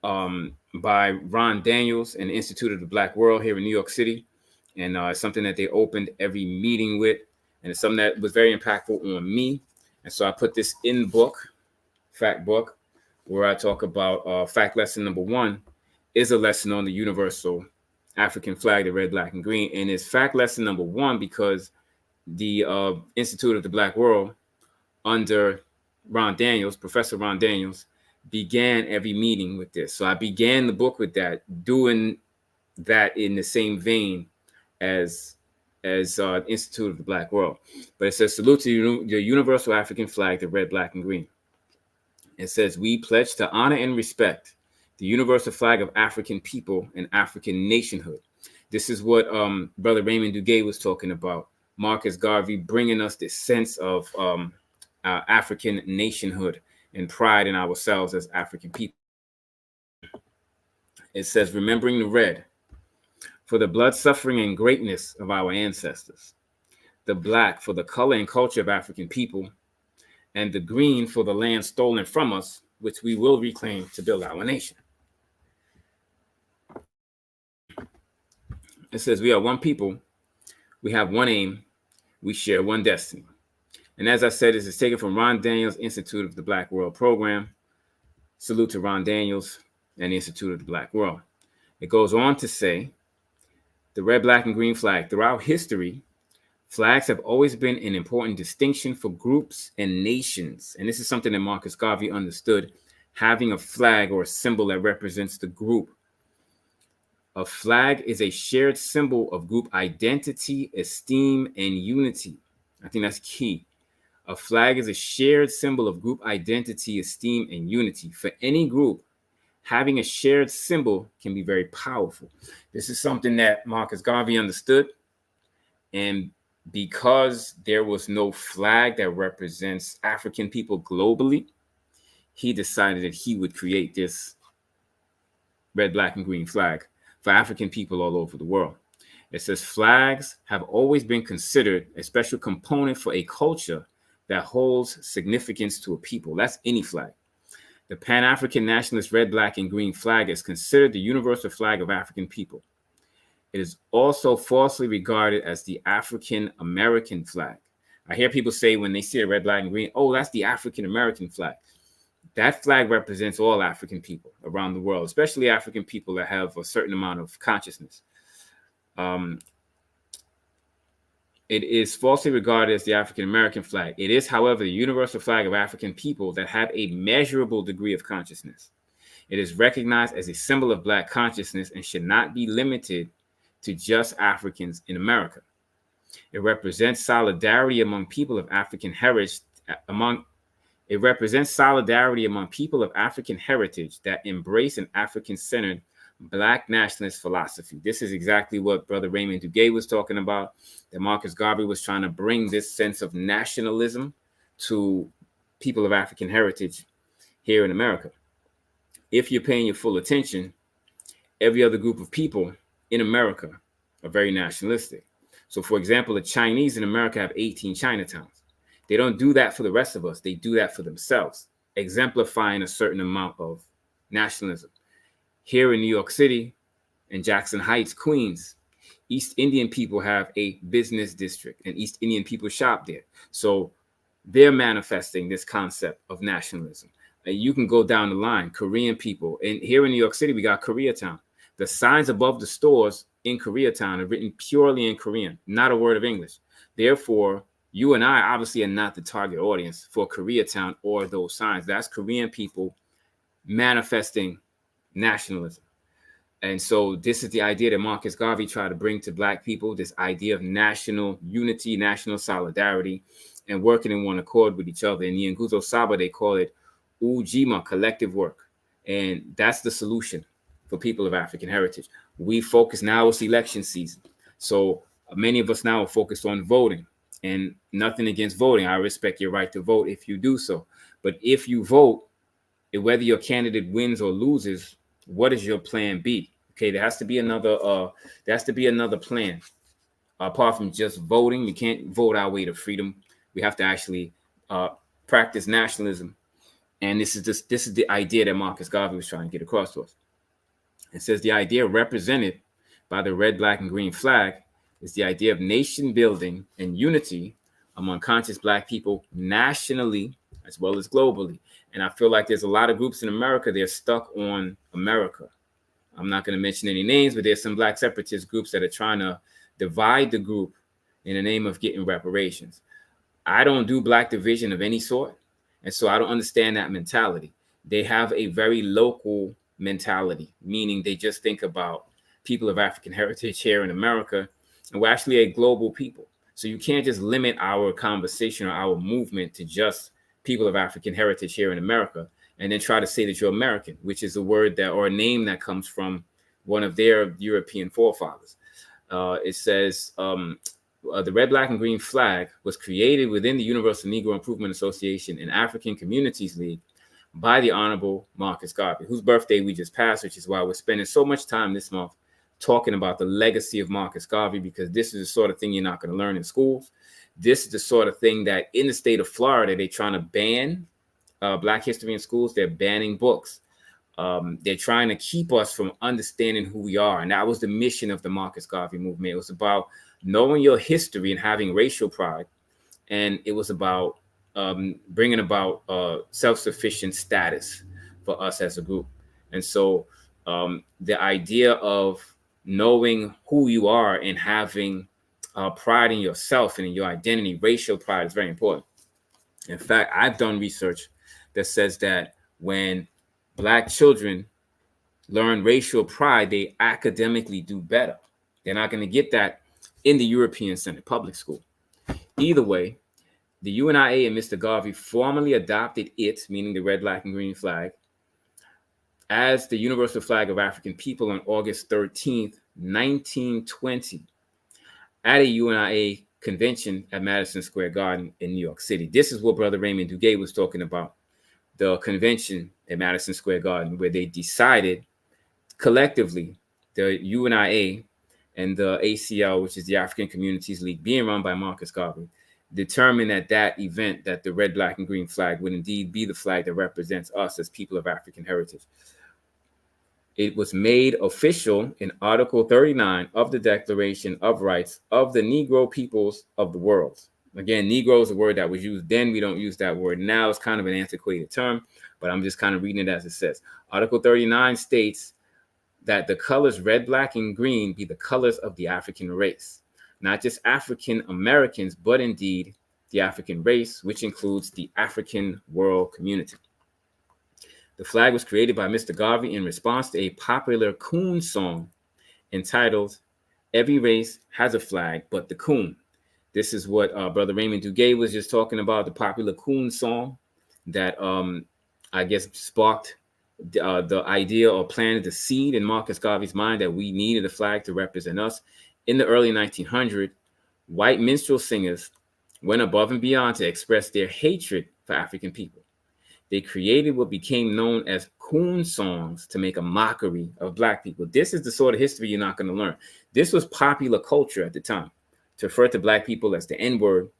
by Ron Daniels and the Institute of the Black World here in New York City. And it's something that they opened every meeting with. And it's something that was very impactful on me. And so I put this in the book, fact book, where I talk about fact lesson number 1 is a lesson on the Universal African flag, the red, black, and green. And it's fact lesson number 1 because the Institute of the Black World under Ron Daniels, Professor Ron Daniels, began every meeting with this. So I began the book with that, doing that in the same vein as Institute of the Black World. But it says, salute to the Universal African flag, the red, black, and green. It says, we pledge to honor and respect the universal flag of African people and African nationhood. This is what Brother Raymond Dugue was talking about. Marcus Garvey bringing us this sense of African nationhood and pride in ourselves as African people. It says, remembering the red for the blood, suffering, and greatness of our ancestors, the black for the color and culture of African people, and the green for the land stolen from us, which we will reclaim to build our nation. It says, we are one people, we have one aim, we share one destiny. And as I said, this is taken from Ron Daniels' Institute of the Black World program. Salute to Ron Daniels and the Institute of the Black World. It goes on to say, the red, black, and green flag. Throughout history, flags have always been an important distinction for groups and nations. And this is something that Marcus Garvey understood, having a flag or a symbol that represents the group. A flag is a shared symbol of group identity, esteem, and unity. I think that's key. A flag is a shared symbol of group identity, esteem, and unity. For any group, having a shared symbol can be very powerful. This is something that Marcus Garvey understood. And because there was no flag that represents African people globally, he decided that he would create this red, black, and green flag for African people all over the world. It says flags have always been considered a special component for a culture that holds significance to a people. That's any flag. The Pan-African nationalist red, black, and green flag is considered the universal flag of African people. It is also falsely regarded as the African American flag. I hear people say when they see a red, black, and green, oh, that's the African American flag. That flag represents all African people around the world, especially African people that have a certain amount of consciousness. It is falsely regarded as the African American flag. It is, however, the universal flag of African people that have a measurable degree of consciousness. It is recognized as a symbol of Black consciousness and should not be limited to just Africans in America. It represents solidarity among people of African heritage, It represents solidarity among people of African heritage that embrace an African-centered Black nationalist philosophy. This is exactly what Brother Raymond Dugue was talking about, that Marcus Garvey was trying to bring this sense of nationalism to people of African heritage here in America. If you're paying your full attention, every other group of people in America are very nationalistic. So, for example, the Chinese in America have 18 Chinatowns. They don't do that for the rest of us. They do that for themselves, exemplifying a certain amount of nationalism. Here in New York City and Jackson Heights, Queens, East Indian people have a business district and East Indian people shop there. So they're manifesting this concept of nationalism. And you can go down the line, Korean people. And here in New York City, we got Koreatown. The signs above the stores in Koreatown are written purely in Korean, not a word of English. Therefore, you and I obviously are not the target audience for Koreatown or those signs. That's Korean people manifesting nationalism. And so this is the idea that Marcus Garvey tried to bring to Black people, this idea of national unity, national solidarity, and working in one accord with each other. In the Nguzo Saba, they call it Ujima, collective work. And that's the solution for people of African heritage. We focus now, it's election season. So many of us now are focused on voting, and nothing against voting. I respect your right to vote if you do so. But if you vote, whether your candidate wins or loses, what is your plan B? Okay, there has to be another plan. Apart from just voting, we can't vote our way to freedom. We have to actually practice nationalism. And this is the idea that Marcus Garvey was trying to get across to us. It says the idea represented by the red, black, and green flag is the idea of nation building and unity among conscious Black people nationally as well as globally. And I feel like there's a lot of groups in America, they're stuck on America. I'm not going to mention any names, but there's some Black separatist groups that are trying to divide the group in the name of getting reparations. I don't do Black division of any sort, and so I don't understand that mentality. They have a very local mentality, meaning they just think about people of African heritage here in America, and we're actually a global people. So you can't just limit our conversation or our movement to just people of African heritage here in America, and then try to say that you're American, which is a word that or a name that comes from one of their European forefathers. It says the red, black, and green flag was created within the Universal Negro Improvement Association and African Communities League by the Honorable Marcus Garvey, whose birthday we just passed, which is why we're spending so much time this month talking about the legacy of Marcus Garvey, because this is the sort of thing you're not going to learn in schools. This is the sort of thing that in the state of Florida, they're trying to ban Black history in schools. They're banning books. They're trying to keep us from understanding who we are. And that was the mission of the Marcus Garvey movement. It was about knowing your history and having racial pride. And it was about bringing about self-sufficient status for us as a group. And so the idea of knowing who you are and having pride in yourself and in your identity, racial pride, is very important. In fact, I've done research that says that when Black children learn racial pride, they academically do better. They're not going to get that in the European Center public school. Either way, the UNIA and Mr. Garvey formally adopted it, meaning the red, black, and green flag, as the universal flag of African people on August 13th, 1920, at a UNIA convention at Madison Square Garden in New York City. This is what Brother Raymond Dugue was talking about, the convention at Madison Square Garden, where they decided collectively, the UNIA, and the ACL, which is the African Communities League, being run by Marcus Garvey, determined at that event that the red, black, and green flag would indeed be the flag that represents us as people of African heritage. It was made official in Article 39 of the Declaration of Rights of the Negro Peoples of the World. Again, Negro is a word that was used then. We don't use that word now. It's kind of an antiquated term, but I'm just kind of reading it as it says. Article 39 states that the colors red, black, and green be the colors of the African race, not just African Americans, but indeed the African race, which includes the African world community. The flag was created by Mr. Garvey in response to a popular coon song entitled "Every Race Has a Flag But the Coon." This is what Brother Raymond Dugue was just talking about, the popular coon song that I guess sparked the idea or planted the seed in Marcus Garvey's mind that we needed a flag to represent us. In the early 1900s, white minstrel singers went above and beyond to express their hatred for African people. They created what became known as coon songs to make a mockery of Black people. This is the sort of history you're not going to learn. This was popular culture at the time, to refer to Black people as the N-word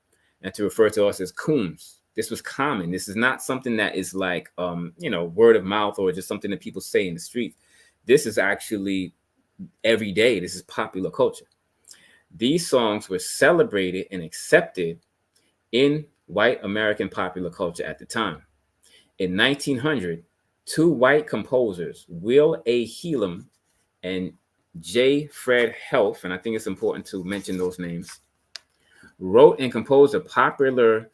and to refer to us as coons. This was common. This is not something that is like, word of mouth or just something that people say in the streets. This is actually every day. This is popular culture. These songs were celebrated and accepted in white American popular culture at the time. In 1900, two white composers, Will A. Helam and J. Fred Helf, and I think it's important to mention those names, wrote and composed a popular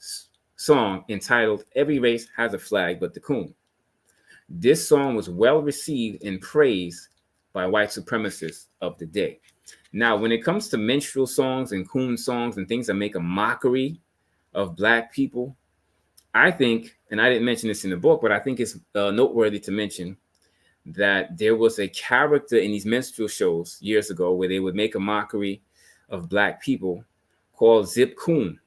song entitled "Every Race Has a Flag But the Coon." This song was well received and praised by white supremacists of the day. Now, when it comes to minstrel songs and coon songs and things that make a mockery of Black people, I think, and I didn't mention this in the book, but I think it's noteworthy to mention that there was a character in these minstrel shows years ago where they would make a mockery of Black people called Zip Coon.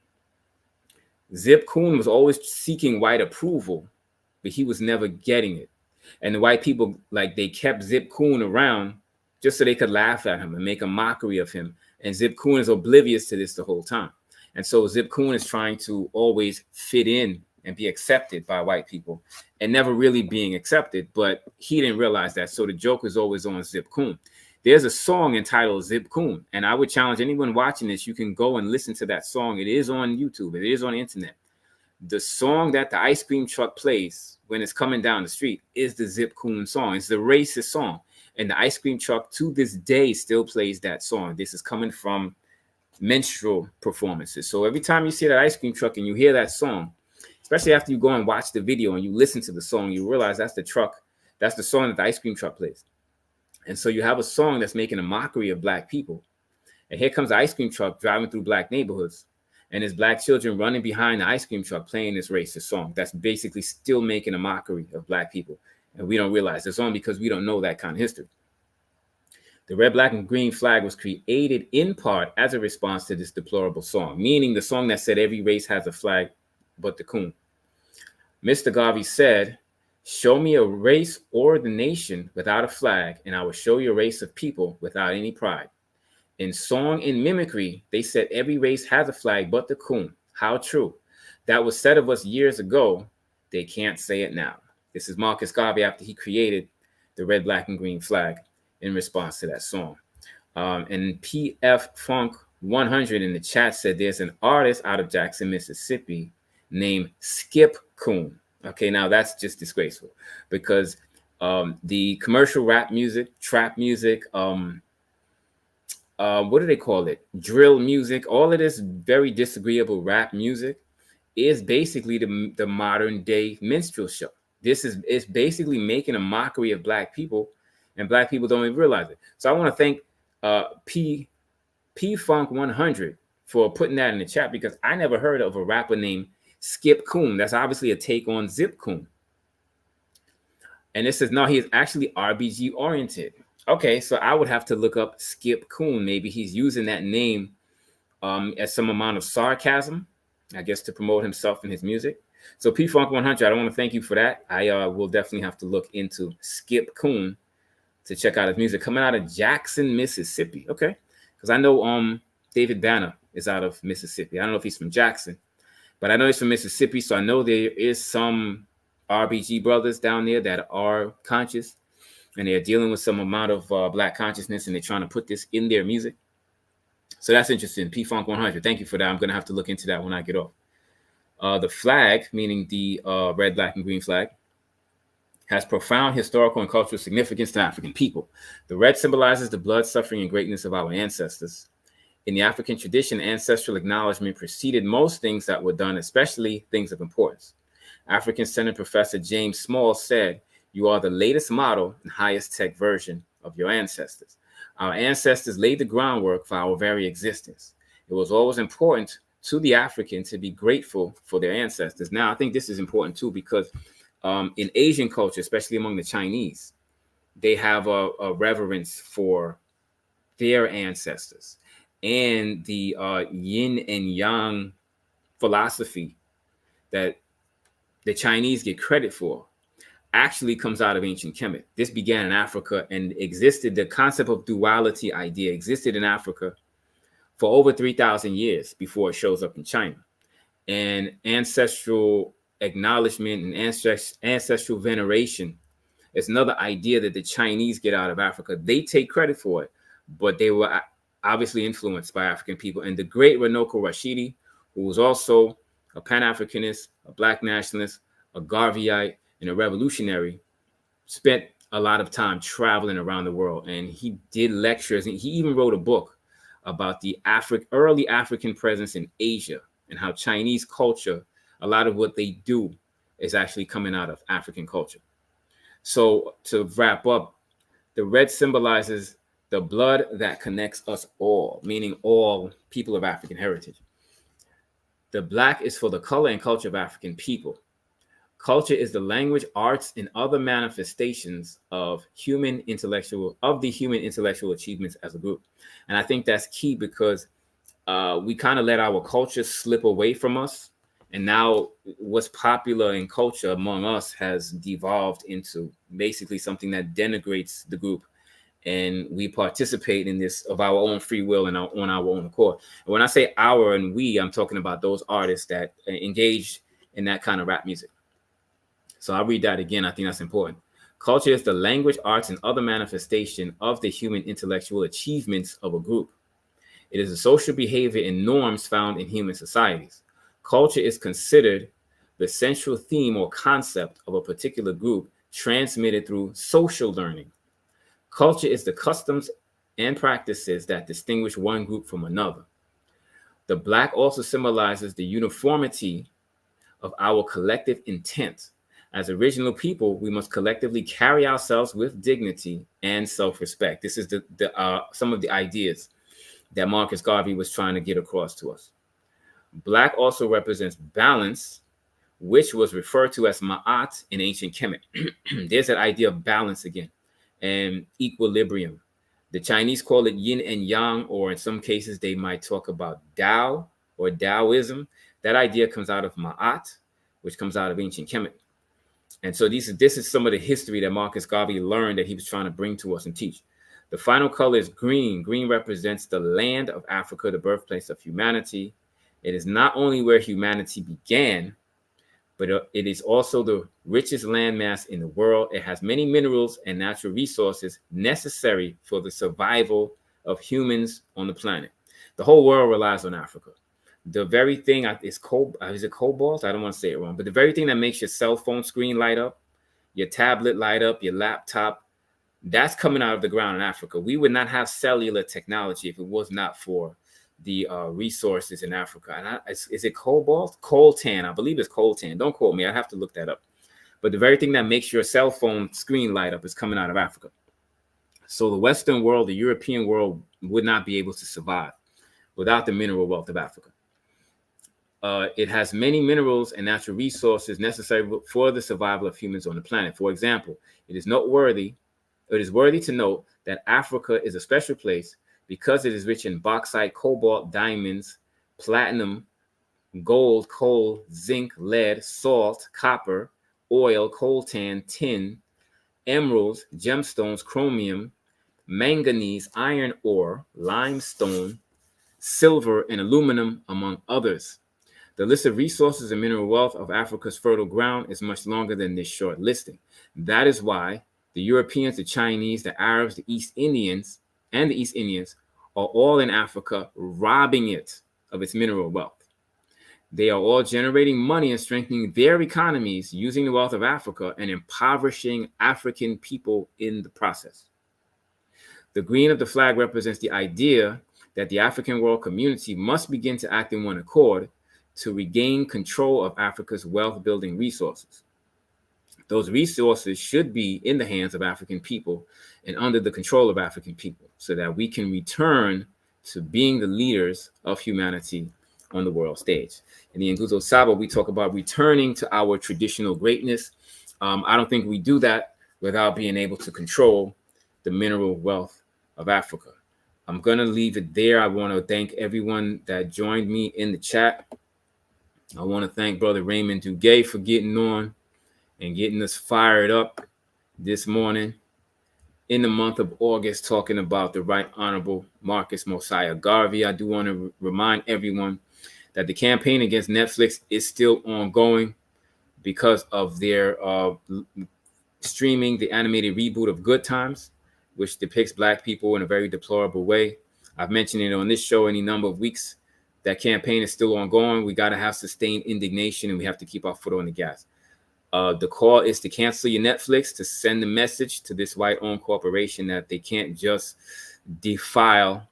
Zip Coon was always seeking white approval, but he was never getting it. And the white people, they kept Zip Coon around just so they could laugh at him and make a mockery of him. And Zip Coon is oblivious to this the whole time. And so Zip Coon is trying to always fit in and be accepted by white people and never really being accepted, but he didn't realize that. So the joke was always on Zip Coon. There's a song entitled Zip Coon, and I would challenge anyone watching this, you can go and listen to that song. It is on YouTube. It is on the internet. The song that the ice cream truck plays when it's coming down the street is the Zip Coon song. It's the racist song. And the ice cream truck to this day still plays that song. This is coming from minstrel performances. So every time you see that ice cream truck and you hear that song, especially after you go and watch the video and you listen to the song, you realize that's the truck. That's the song that the ice cream truck plays. And so you have a song that's making a mockery of Black people. And here comes the ice cream truck driving through Black neighborhoods. And there's Black children running behind the ice cream truck playing this racist song that's basically still making a mockery of Black people. And we don't realize it's only because we don't know that kind of history. The red, black, and green flag was created in part as a response to this deplorable song, meaning the song that said every race has a flag but the coon. Mr. Garvey said, "Show me a race or the nation without a flag, and I will show you a race of people without any pride." In song and mimicry, they said every race has a flag but the coon. How true. That was said of us years ago. They can't say it now. This is Marcus Garvey after he created the red, black, and green flag in response to that song. And PF Funk 100 in the chat said there's an artist out of Jackson, Mississippi named Skip Coon. Okay, now that's just disgraceful because the commercial rap music, trap music, what do they call it? Drill music, all of this very disagreeable rap music is basically the modern day minstrel show. It's basically making a mockery of Black people, and Black people don't even realize it. So I want to thank P Funk 100 for putting that in the chat because I never heard of a rapper named Skip Coon. That's obviously a take on Zip Coon. And it says, no, he is actually RBG oriented. Okay, so I would have to look up Skip Coon. Maybe he's using that name as some amount of sarcasm, I guess, to promote himself and his music. So P Funk 100, I want to thank you for that. I will definitely have to look into Skip Coon to check out his music coming out of Jackson, Mississippi. Okay, because I know David Banner is out of Mississippi. I don't know if he's from Jackson, but I know he's from Mississippi, so I know there is some RBG brothers down there that are conscious, and they're dealing with some amount of Black consciousness, and they're trying to put this in their music. So that's interesting. P-Funk 100. Thank you for that. I'm going to have to look into that when I get off. The flag, meaning the red, black, and green flag, has profound historical and cultural significance to African people. The red symbolizes the blood, suffering, and greatness of our ancestors. In the African tradition, ancestral acknowledgement preceded most things that were done, especially things of importance. African-centered Professor James Small said, "You are the latest model and highest tech version of your ancestors. Our ancestors laid the groundwork for our very existence. It was always important to the African to be grateful for their ancestors." Now, I think this is important too, because in Asian culture, especially among the Chinese, they have a reverence for their ancestors. And the yin and yang philosophy that the Chinese get credit for actually comes out of ancient Kemet. This began in Africa and existed. The concept of duality idea existed in Africa for over 3,000 years before it shows up in China. And ancestral acknowledgement and ancestral veneration is another idea that the Chinese get out of Africa. They take credit for it, but they were obviously influenced by African people. And the great Runoko Rashidi, who was also a Pan-Africanist, a Black nationalist, a Garveyite, and a revolutionary, spent a lot of time traveling around the world. And he did lectures, and he even wrote a book about the early African presence in Asia and how Chinese culture, a lot of what they do is actually coming out of African culture. So to wrap up, the red symbolizes the blood that connects us all, meaning all people of African heritage. The black is for the color and culture of African people. Culture is the language, arts, and other manifestations of the human intellectual achievements as a group. And I think that's key, because we kind of let our culture slip away from us. And now what's popular in culture among us has devolved into basically something that denigrates the group. And we participate in this of our own free will and on our own accord. And when I say our and we, I'm talking about those artists that engage in that kind of rap music. So I'll read that again. I think that's important. Culture is the language, arts, and other manifestation of the human intellectual achievements of a group. It is a social behavior and norms found in human societies. Culture is considered the central theme or concept of a particular group, transmitted through social learning. Culture is the customs and practices that distinguish one group from another. The black also symbolizes the uniformity of our collective intent. As original people, we must collectively carry ourselves with dignity and self-respect. This is some of the ideas that Marcus Garvey was trying to get across to us. Black also represents balance, which was referred to as ma'at in ancient Kemet. There's that idea of balance again, and equilibrium. The Chinese call it yin and yang, or in some cases they might talk about Tao or Taoism. That idea comes out of ma'at, which comes out of ancient Kemet. And so this is some of the history that Marcus Garvey learned that he was trying to bring to us and teach. The final color is green. Green represents the land of Africa, the birthplace of humanity. It is not only where humanity began, but it is also the richest landmass in the world. It has many minerals and natural resources necessary for the survival of humans on the planet. The whole world relies on Africa. The very thing is it cobalt? I don't want to say it wrong, but the very thing that makes your cell phone screen light up, your tablet light up, your laptop, that's coming out of the ground in Africa. We would not have cellular technology if it was not for the resources in Africa. And is it cobalt? Coltan. I believe it's coltan. Don't quote me. I have to look that up. But the very thing that makes your cell phone screen light up is coming out of Africa. So the Western world, the European world, would not be able to survive without the mineral wealth of Africa. It has many minerals and natural resources necessary for the survival of humans on the planet. For example, it is worthy to note that Africa is a special place because it is rich in bauxite, cobalt, diamonds, platinum, gold, coal, zinc, lead, salt, copper, oil, coltan, tin, emeralds, gemstones, chromium, manganese, iron ore, limestone, silver, and aluminum, among others. The list of resources and mineral wealth of Africa's fertile ground is much longer than this short listing. That is why the Europeans, the Chinese, the Arabs, the East Indians are all in Africa robbing it of its mineral wealth. They are all generating money and strengthening their economies using the wealth of Africa and impoverishing African people in the process. The green of the flag represents the idea that the African world community must begin to act in one accord to regain control of Africa's wealth-building resources. Those resources should be in the hands of African people and under the control of African people so that we can return to being the leaders of humanity on the world stage. In the Nguzo Saba, we talk about returning to our traditional greatness. I don't think we do that without being able to control the mineral wealth of Africa. I'm going to leave it there. I want to thank everyone that joined me in the chat. I want to thank Brother Raymond Dugue for getting on and getting us fired up this morning in the month of August, talking about the Right Honorable Marcus Garvey. I do want to remind everyone that the campaign against Netflix is still ongoing because of their streaming the animated reboot of Good Times, which depicts Black people in a very deplorable way. I've mentioned it on this show any number of weeks. That campaign is still ongoing. We got to have sustained indignation, and we have to keep our foot on the gas. The call is to cancel your Netflix, to send a message to this white-owned corporation that they can't just defile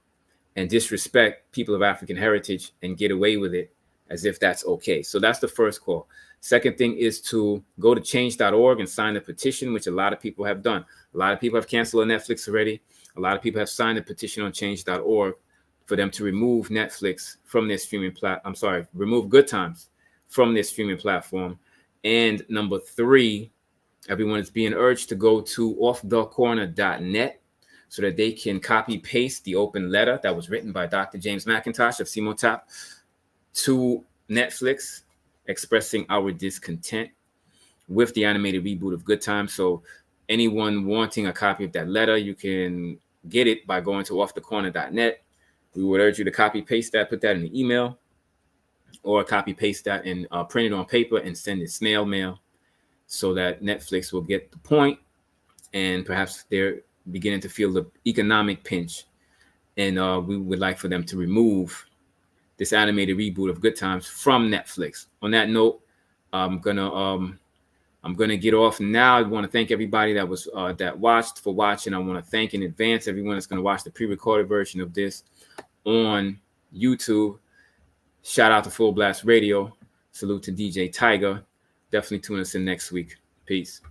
and disrespect people of African heritage and get away with it as if that's okay. So that's the first call. Second thing is to go to change.org and sign a petition, which a lot of people have done. A lot of people have canceled Netflix already. A lot of people have signed a petition on change.org for them to remove Netflix from their streaming remove Good Times from their streaming platform. And number 3, everyone is being urged to go to offthecorner.net so that they can copy paste the open letter that was written by Dr. James McIntosh of CMOTAP to Netflix, expressing our discontent with the animated reboot of Good Times. So anyone wanting a copy of that letter, you can get it by going to offthecorner.net. We would urge you to copy paste that, put that in the email, or copy paste that and print it on paper and send it snail mail so that Netflix will get the point, and perhaps they're beginning to feel the economic pinch, and we would like for them to remove this animated reboot of Good Times from Netflix. On that note, I'm gonna get off now. I want to thank everybody that was that watched for watching. I want to thank in advance everyone that's going to watch the pre-recorded version of this on YouTube. Shout out to Full Blast Radio. Salute to DJ Tiger. Definitely tune us in next week. Peace.